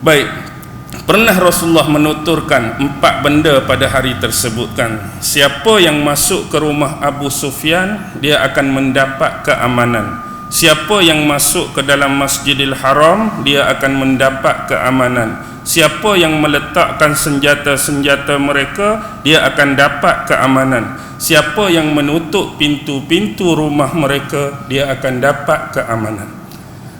Baik, pernah Rasulullah menuturkan 4 benda pada hari tersebut kan. Siapa yang masuk ke rumah Abu Sufyan, dia akan mendapat keamanan. Siapa yang masuk ke dalam Masjidil Haram, dia akan mendapat keamanan. Siapa yang meletakkan senjata-senjata mereka, dia akan dapat keamanan. Siapa yang menutup pintu-pintu rumah mereka, dia akan dapat keamanan.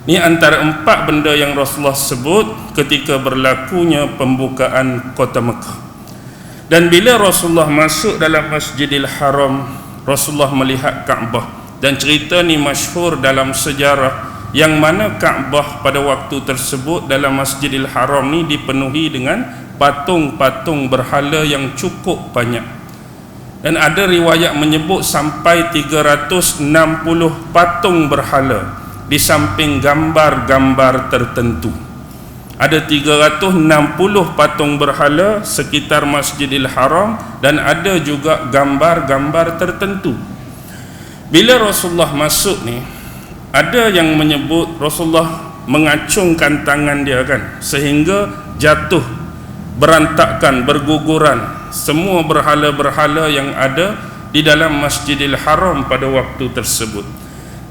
Ini antara 4 benda yang Rasulullah sebut ketika berlakunya pembukaan kota Mekah. Dan bila Rasulullah masuk dalam Masjidil Haram, Rasulullah melihat Kaabah. Dan cerita ni masyhur dalam sejarah, yang mana Kaabah pada waktu tersebut dalam Masjidil Haram ni dipenuhi dengan patung-patung berhala yang cukup banyak. Dan ada riwayat menyebut sampai 360 patung berhala di samping gambar-gambar tertentu. Ada 360 patung berhala sekitar Masjidil Haram, dan ada juga gambar-gambar tertentu. Bila Rasulullah masuk ni, ada yang menyebut Rasulullah mengacungkan tangan dia kan, sehingga jatuh, berantakan, berguguran semua berhala-berhala yang ada di dalam Masjidil Haram pada waktu tersebut.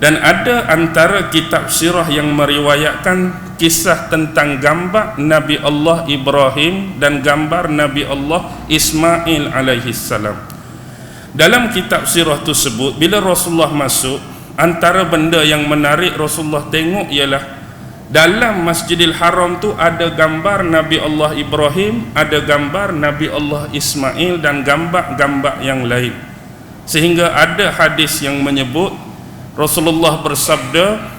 Dan ada antara kitab sirah yang meriwayatkan kisah tentang gambar Nabi Allah Ibrahim dan gambar Nabi Allah Ismail alaihi salam. Dalam kitab sirah tersebut, bila Rasulullah masuk, antara benda yang menarik Rasulullah tengok ialah dalam Masjidil Haram tu ada gambar Nabi Allah Ibrahim, ada gambar Nabi Allah Ismail dan gambar-gambar yang lain. Sehingga ada hadis yang menyebut Rasulullah bersabda,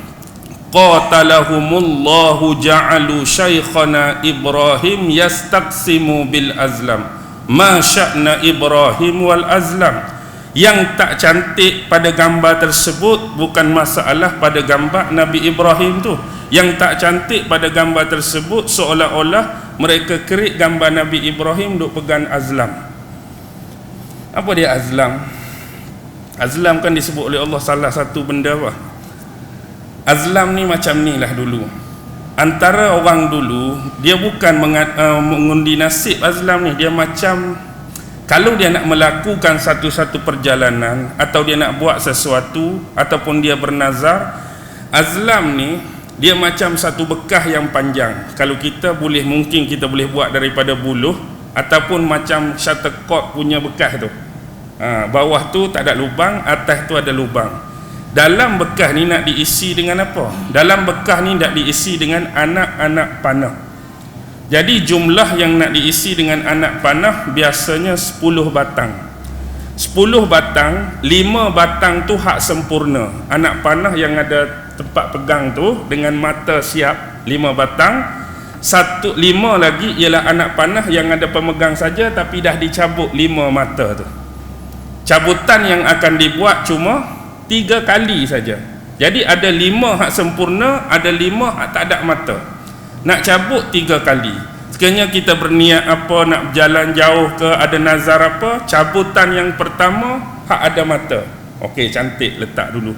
qatalahumullahu ja'alu syaikhana Ibrahim yastaqsimu bil azlam, ma sya'na Ibrahim wal azlam. Yang tak cantik pada gambar tersebut bukan masalah pada gambar Nabi Ibrahim tu. Yang tak cantik pada gambar tersebut seolah-olah mereka kerik gambar Nabi Ibrahim duk pegang azlam. Apa dia azlam? Azlam kan disebut oleh Allah salah satu benda apa? Azlam ni macam ni lah dulu. Antara orang dulu, dia bukan mengundi nasib azlam ni. Dia macam, kalau dia nak melakukan satu-satu perjalanan, atau dia nak buat sesuatu, ataupun dia bernazar, azlam ni dia macam satu bekah yang panjang. Kalau kita boleh, mungkin kita boleh buat daripada buluh, ataupun macam shuttlecock punya bekah tu. Bawah tu tak ada lubang, atas tu ada lubang. Dalam bekah ni nak diisi dengan apa? Dalam bekah ni nak diisi dengan anak-anak panah. Jadi jumlah yang nak diisi dengan anak panah biasanya 10 batang. 10 batang, 5 batang tu hak sempurna. Anak panah yang ada tempat pegang tu dengan mata siap, 5 batang. 5 lagi ialah anak panah yang ada pemegang saja tapi dah dicabut 5 mata tu. Cabutan yang akan dibuat cuma 3 kali saja. Jadi ada 5 hak sempurna, ada 5 hak tak ada mata. Nak cabut 3 kali. Sekiranya kita berniat apa, nak berjalan jauh ke, ada nazar apa, cabutan yang pertama hak ada mata. Okey, cantik, letak dulu.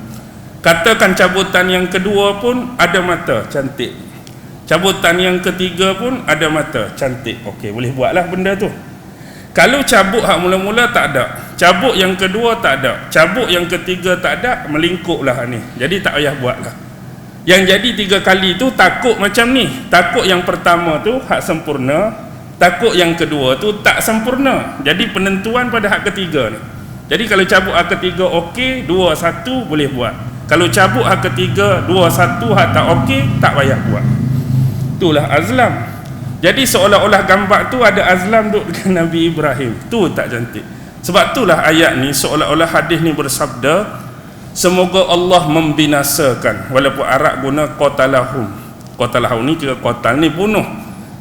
Katakan cabutan yang kedua pun ada mata, cantik. Cabutan yang ketiga pun ada mata, cantik. Okey, boleh buatlah benda tu. Kalau cabut hak mula-mula tak ada, cabut yang kedua tak ada, cabut yang ketiga tak ada, melingkuplah ni. Jadi tak payah buatlah. Yang jadi 3 kali tu takut macam ni. Takut yang pertama tu hak sempurna, takut yang kedua tu tak sempurna. Jadi penentuan pada hak ketiga ni. Jadi kalau cabut hak ketiga okey, 2 1 boleh buat. Kalau cabut hak ketiga 2 1 hak tak okey, tak payah buat. Itulah azlam. Jadi seolah-olah gambar tu ada azlam duduk dengan Nabi Ibrahim. Tu tak cantik. Sebab itulah ayat ni, seolah-olah hadis ni bersabda, semoga Allah membinasakan, walaupun Arab guna qatalahum. Qatalahum ni kira qatal ni bunuh.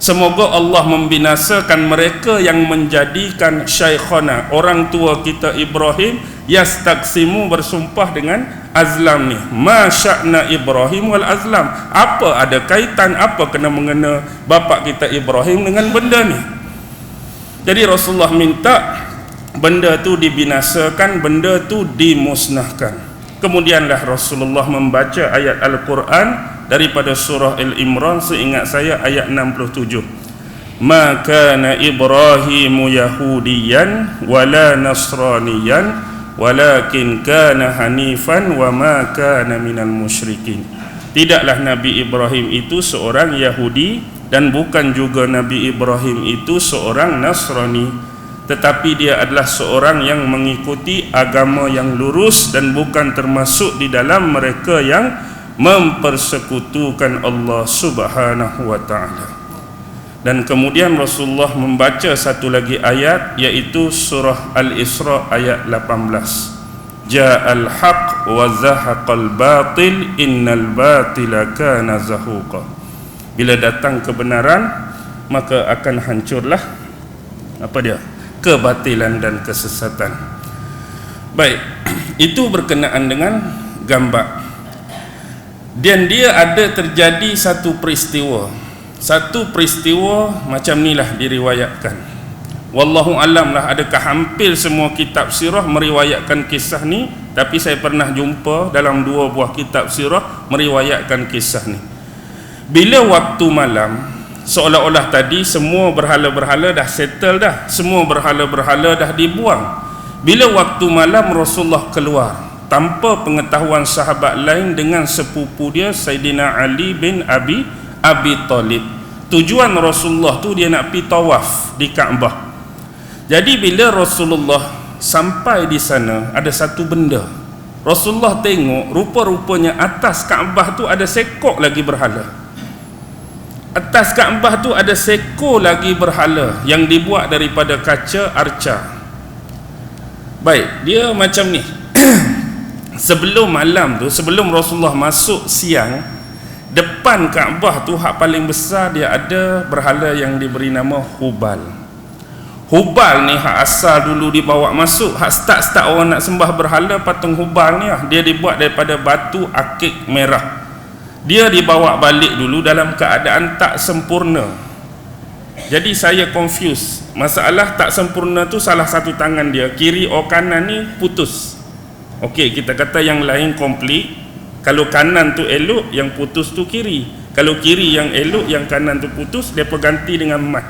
Semoga Allah membinasakan mereka yang menjadikan syaikhana, orang tua kita Ibrahim, yastaqsimu, bersumpah dengan azlam ni. Ma sya'na Ibrahim wal azlam. Apa ada kaitan, apa kena mengena bapa kita Ibrahim dengan benda ni? Jadi Rasulullah minta benda tu dibinasakan, benda tu dimusnahkan. Kemudianlah Rasulullah membaca ayat Al-Quran, daripada surah Al-Imran, seingat saya ayat 67. Ma kana Ibrahimu Yahudiyan wala Nasraniyan walakin kana hanifan wa ma kana minal musyrikin. Tidaklah Nabi Ibrahim itu seorang Yahudi dan bukan juga Nabi Ibrahim itu seorang Nasrani, tetapi dia adalah seorang yang mengikuti agama yang lurus dan bukan termasuk di dalam mereka yang mempersekutukan Allah Subhanahu wa ta'ala. Dan kemudian Rasulullah membaca satu lagi ayat, iaitu surah Al-Isra ayat 18. Ja'al haq wa zahaqal batil innal batila kana zahuqa. Bila datang kebenaran, maka akan hancurlah apa dia? Kebatilan dan kesesatan. Baik, itu berkenaan dengan gambar. Dan dia ada terjadi satu peristiwa macam inilah diriwayatkan. Wallahu alam lah, adakah hampir semua kitab sirah meriwayatkan kisah ni, tapi saya pernah jumpa dalam 2 buah kitab sirah meriwayatkan kisah ni. Bila waktu malam, seolah-olah tadi semua berhala-berhala dah settle dah, semua berhala-berhala dah dibuang. Bila waktu malam, Rasulullah keluar tanpa pengetahuan sahabat lain dengan sepupu dia Sayyidina Ali bin Abi Talib. Tujuan Rasulullah tu dia nak pergi tawaf di Kaabah. Jadi bila Rasulullah sampai di sana, ada satu benda. Rasulullah tengok, rupa-rupanya atas Kaabah tu ada sekok lagi berhala. Atas Kaabah tu ada sekor lagi berhala yang dibuat daripada kaca arca. Baik, dia macam ni. Sebelum malam tu, sebelum Rasulullah masuk siang, depan Kaabah tu hak paling besar dia ada berhala yang diberi nama Hubal. Hubal ni hak asal dulu dibawa masuk, hak start orang nak sembah berhala, patung Hubal ni dia dibuat daripada batu akik merah. Dia dibawa balik dulu dalam keadaan tak sempurna. Jadi saya confuse. Masalah tak sempurna tu salah satu tangan dia, kiri atau kanan ni putus. Okey, kita kata yang lain komplit. Kalau kanan tu elok, yang putus tu kiri. Kalau kiri yang elok, yang kanan tu putus, dia ganti dengan mah.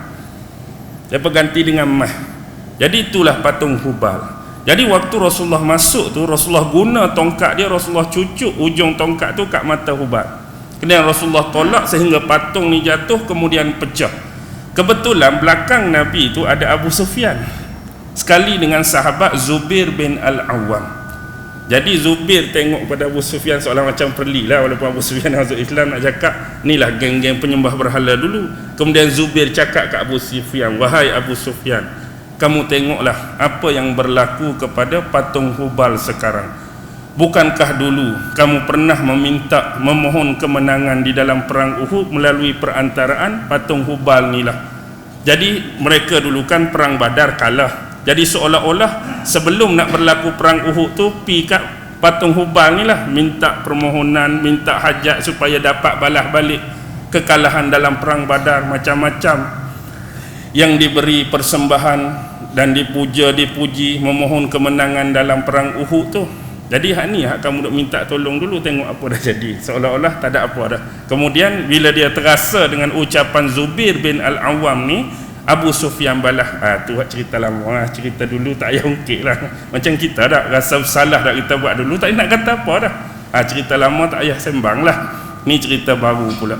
Jadi itulah patung Hubal. Jadi waktu Rasulullah masuk tu, Rasulullah guna tongkat dia, Rasulullah cucuk ujung tongkat tu kat mata Hubal. Kemudian Rasulullah tolak sehingga patung ni jatuh, kemudian pecah. Kebetulan belakang Nabi itu ada Abu Sufyan sekali dengan sahabat Zubair bin Al-Awwam. Jadi Zubair tengok pada Abu Sufyan seolah macam perli lah, walaupun Abu Sufyan masuk Islam nak cakap inilah geng-geng penyembah berhala dulu. Kemudian Zubair cakap kat Abu Sufyan, wahai Abu Sufyan, kamu tengoklah apa yang berlaku kepada patung Hubal sekarang. Bukankah dulu kamu pernah memohon kemenangan di dalam perang Uhud melalui perantaraan patung Hubal ni lah. Jadi mereka dulu kan perang Badar kalah. Jadi seolah-olah sebelum nak berlaku perang Uhud tu, pi kat patung Hubal ni lah, minta permohonan, minta hajat supaya dapat balas balik kekalahan dalam perang Badar, macam-macam yang diberi persembahan dan dipuji, memohon kemenangan dalam perang Uhud tu. Jadi hak ni hak kamu duk minta tolong dulu, tengok apa dah jadi. Seolah-olah tak ada apa dah. Kemudian bila dia terasa dengan ucapan Zubair bin Al-Awwam ni, Abu Sufyan balas, tu hak cerita lama, cerita dulu tak payah ungkit lah. Macam kita dah rasa salah dah kita buat dulu, tak nak kata apa dah. Cerita lama tak payah sembang lah. Ni cerita baru pula.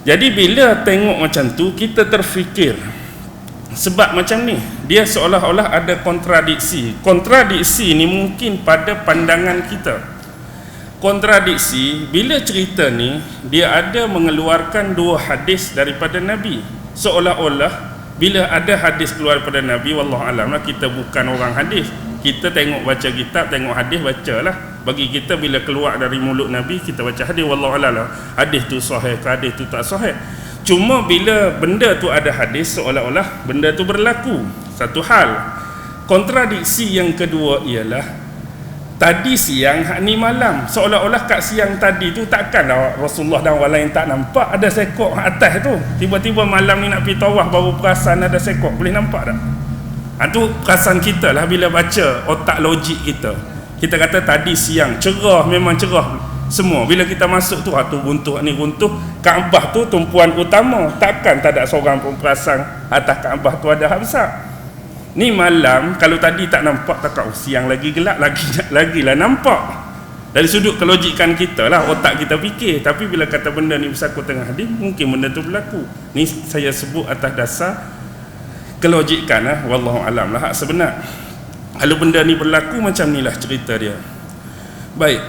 Jadi bila tengok macam tu, kita terfikir, sebab macam ni dia seolah-olah ada kontradiksi. Kontradiksi ni mungkin pada pandangan kita. Kontradiksi bila cerita ni dia ada mengeluarkan 2 hadis daripada Nabi. Seolah-olah bila ada hadis keluar daripada Nabi, wallahu alam lah, kita bukan orang hadis. Kita tengok baca kitab, tengok hadis, bacalah. Bagi kita bila keluar dari mulut Nabi, kita baca hadis, wallahu alam lah. Hadis tu sahih ke hadis tu tak sahih. Cuma bila benda tu ada hadis, seolah-olah benda tu berlaku. Satu hal. Kontradiksi yang kedua ialah tadi siang, hak ni malam. Seolah-olah kat siang tadi tu takkanlah Rasulullah dan orang lain tak nampak ada sekok atas tu. Tiba-tiba malam ni nak pergi tawaf baru perasan ada sekok. Boleh nampak tak? Itu perasan kita lah bila baca otak logik kita. Kita kata tadi siang cerah, memang cerah. semua. Bila kita masuk tu, tu runtuh, ni runtuh. Kaabah tu tumpuan utama, takkan tak ada seorang pun perasan atas Kaabah tu ada hak besar. Ni malam, kalau tadi tak nampak, tak siang lagi gelap, lagilah nampak. Dari sudut kelojikan kita lah, otak kita fikir. Tapi bila kata benda ni berlaku tengah hadis, mungkin benda tu berlaku. Ni saya sebut atas dasar kelojikan lah, wallahu alam lah hak sebenar. Kalau benda ni berlaku, macam ni lah cerita dia. Baik.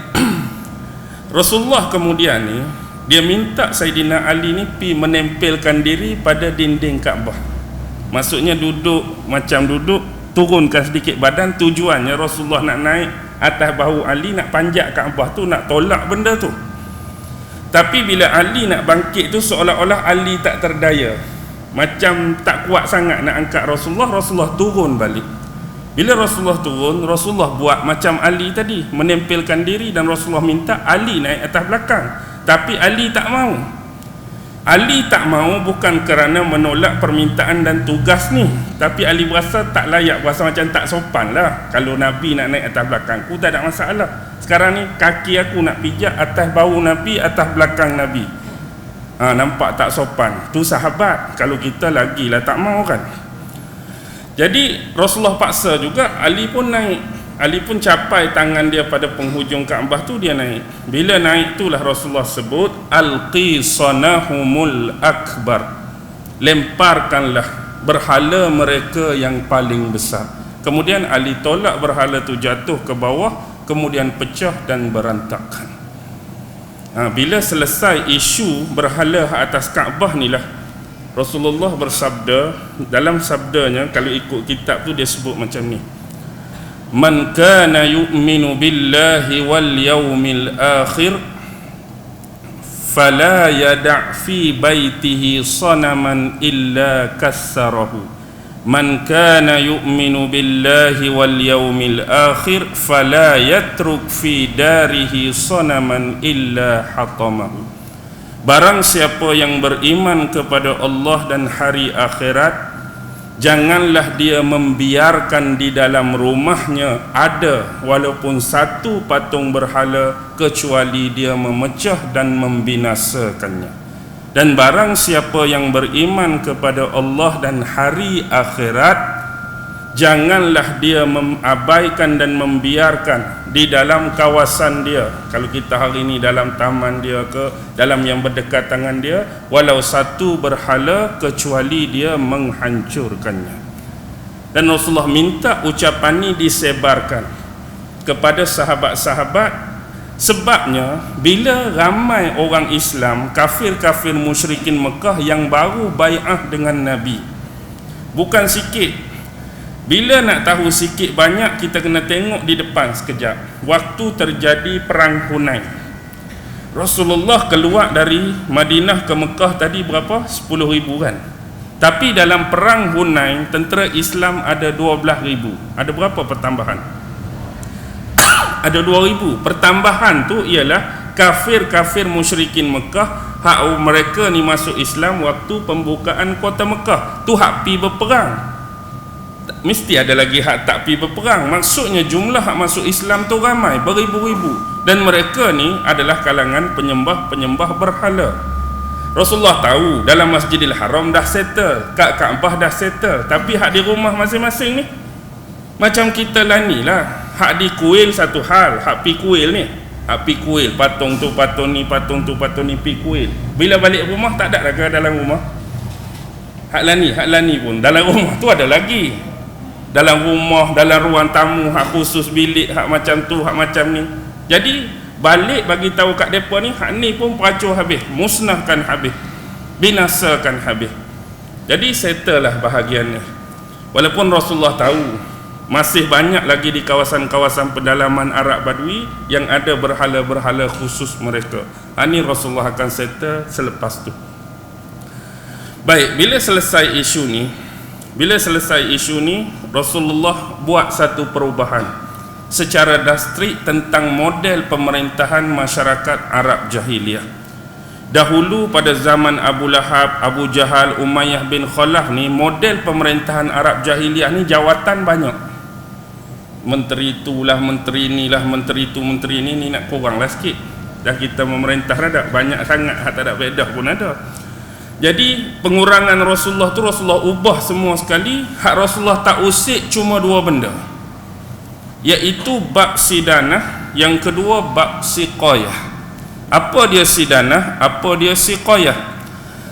Rasulullah kemudian ni, dia minta Saidina Ali ni pi menempelkan diri pada dinding Kaabah. Maksudnya duduk, macam duduk, turunkan sedikit badan. Tujuannya Rasulullah nak naik atas bahu Ali, nak panjat Kaabah tu, nak tolak benda tu. Tapi bila Ali nak bangkit tu, seolah-olah Ali tak terdaya, macam tak kuat sangat nak angkat Rasulullah. Rasulullah turun balik. Bila Rasulullah turun, Rasulullah buat macam Ali tadi, menempelkan diri, dan Rasulullah minta Ali naik atas belakang. Tapi Ali tak mau. Ali tak mau bukan kerana menolak permintaan dan tugas ni, tapi Ali berasa tak layak, berasa macam tak sopan lah. Kalau Nabi nak naik atas belakangku, tak ada masalah. Sekarang ni kaki aku nak pijak atas bahu Nabi, atas belakang Nabi. Nampak tak sopan. Tu sahabat, kalau kita lagilah tak mau kan. Jadi Rasulullah paksa juga, Ali pun naik. Ali pun capai tangan dia pada penghujung Kaabah tu, dia naik. Bila naik itulah Rasulullah sebut alqi sanahumul akbar, lemparkanlah berhala mereka yang paling besar. Kemudian Ali tolak berhala tu jatuh ke bawah, kemudian pecah dan berantakan. Bila selesai isu berhala atas Kaabah ni lah, Rasulullah bersabda, dalam sabdanya kalau ikut kitab tu dia sebut macam ni: man kana yu'minu billahi wal yawmil akhir fala yada' fi baitihi sanaman illa kassarahu. Man kana yu'minu billahi wal yawmil akhir fala yatruk fi darihi sanaman illa hatamahu. Barang siapa yang beriman kepada Allah dan hari akhirat, janganlah dia membiarkan di dalam rumahnya ada walaupun satu patung berhala, kecuali dia memecah dan membinasakannya. Dan barang siapa yang beriman kepada Allah dan hari akhirat, janganlah dia mengabaikan dan membiarkan di dalam kawasan dia, kalau kita hari ini dalam taman dia ke dalam yang berdekatan dengan dia, walau satu berhala, kecuali dia menghancurkannya. Dan Rasulullah minta ucapan ini disebarkan kepada sahabat-sahabat. Sebabnya bila ramai orang Islam, kafir-kafir musyrikin Mekah yang baru bai'ah dengan Nabi, bukan sikit. Bila nak tahu sikit banyak, kita kena tengok di depan sekejap. Waktu terjadi perang Hunain, Rasulullah keluar dari Madinah ke Mekah tadi berapa? 10,000 kan. Tapi dalam perang Hunain, tentera Islam ada 12,000. Ada berapa pertambahan? Ada 2,000. Pertambahan tu ialah kafir-kafir musyrikin Mekah, hak mereka ni masuk Islam waktu pembukaan kota Mekah. Tu hak pi berperang. Mesti ada lagi hak tak pi berperang. Maksudnya jumlah hak masuk Islam tu ramai, beribu-ribu. Dan mereka ni adalah kalangan penyembah-penyembah berhala. Rasulullah tahu dalam Masjidil Haram dah settle, kat Kaabah dah settle, tapi hak di rumah masing-masing ni macam kita lah ni lah. Hak di kuil satu hal, hak pi kuil ni, hak pi kuil, patung tu patung ni, patung tu patung ni, pi kuil. Bila balik rumah tak ada lagi dalam rumah. Hak lani pun dalam rumah tu ada lagi. Dalam rumah, dalam ruang tamu, hak khusus bilik, hak macam tu, hak macam ni. Jadi balik bagi tahu kat depa ni, hak ni pun peracur habis, musnahkan habis, binasakan habis. Jadi settle lah bahagian ni. Walaupun Rasulullah tahu masih banyak lagi di kawasan-kawasan pedalaman Arab Badui yang ada berhala-berhala khusus mereka. Ini Rasulullah akan settle selepas tu. Baik, bila selesai isu ni, Rasulullah buat satu perubahan secara drastik tentang model pemerintahan masyarakat Arab Jahiliyah. Dahulu pada zaman Abu Lahab, Abu Jahal, Umayyah bin Khalaf ni, model pemerintahan Arab Jahiliyah ni jawatan banyak. Menteri itulah, menteri inilah, menteri itu, menteri ini, ni nak kuranglah sikit. dah kita memerintah dah banyak sangat hak tak ada faedah pun ada. Jadi pengurangan Rasulullah tu Rasulullah ubah semua sekali. Hak Rasulullah tak usik cuma dua benda, iaitu bab sidanah, yang kedua bab siqayah. Apa dia sidanah, apa dia siqayah?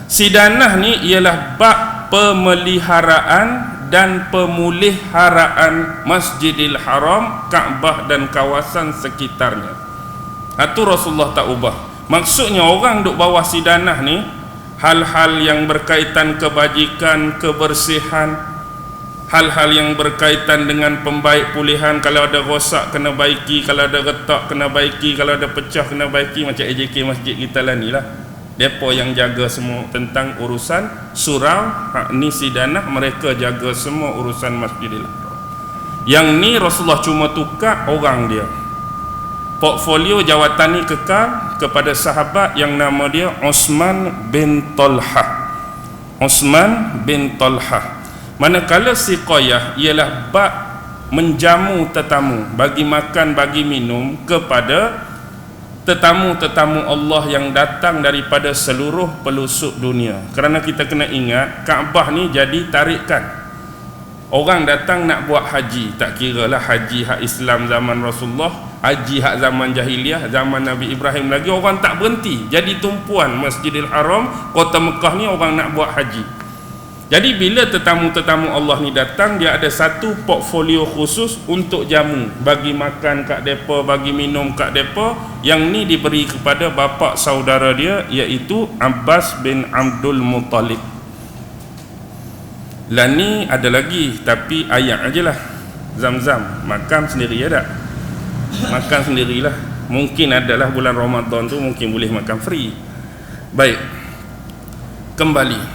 Sidanah ni ialah bab pemeliharaan dan pemuliharaan Masjidil Haram, Kaabah dan kawasan sekitarnya. Itu Rasulullah tak ubah. Maksudnya orang duk bawah sidanah ni hal-hal yang berkaitan kebajikan, kebersihan, hal-hal yang berkaitan dengan pembaik pulihan. Kalau ada rosak kena baiki, kalau ada retak kena baiki, kalau ada pecah kena baiki. Macam AJK masjid kita lah ni lah, depa yang jaga semua tentang urusan surau. Ni sidanah, mereka jaga semua urusan Masjidil Haram. Yang ni Rasulullah cuma tukar orang dia. Portfolio jawatan ni kekal kepada sahabat yang nama dia Uthman bin Talha. Uthman bin Talha. Manakala siqayah ialah bab menjamu tetamu, bagi makan, bagi minum kepada tetamu-tetamu Allah yang datang daripada seluruh pelosok dunia. Kerana kita kena ingat Kaabah ni jadi tarikan. Orang datang nak buat haji, tak kira lah haji hak Islam zaman Rasulullah, haji hak zaman jahiliah, zaman Nabi Ibrahim lagi, orang tak berhenti. Jadi tumpuan Masjidil Haram, kota Mekah ni orang nak buat haji. Jadi bila tetamu-tetamu Allah ni datang, dia ada satu portfolio khusus untuk jamu, bagi makan kat depa, bagi minum kat depa. Yang ni diberi kepada bapa saudara dia, iaitu Abbas bin Abdul Muttalib. Lah ni ada lagi, tapi ayat ajalah. Zam-zam makan sendiri ada. Makan sendirilah. Mungkin adalah bulan Ramadan tu mungkin boleh makan free. Baik. Kembali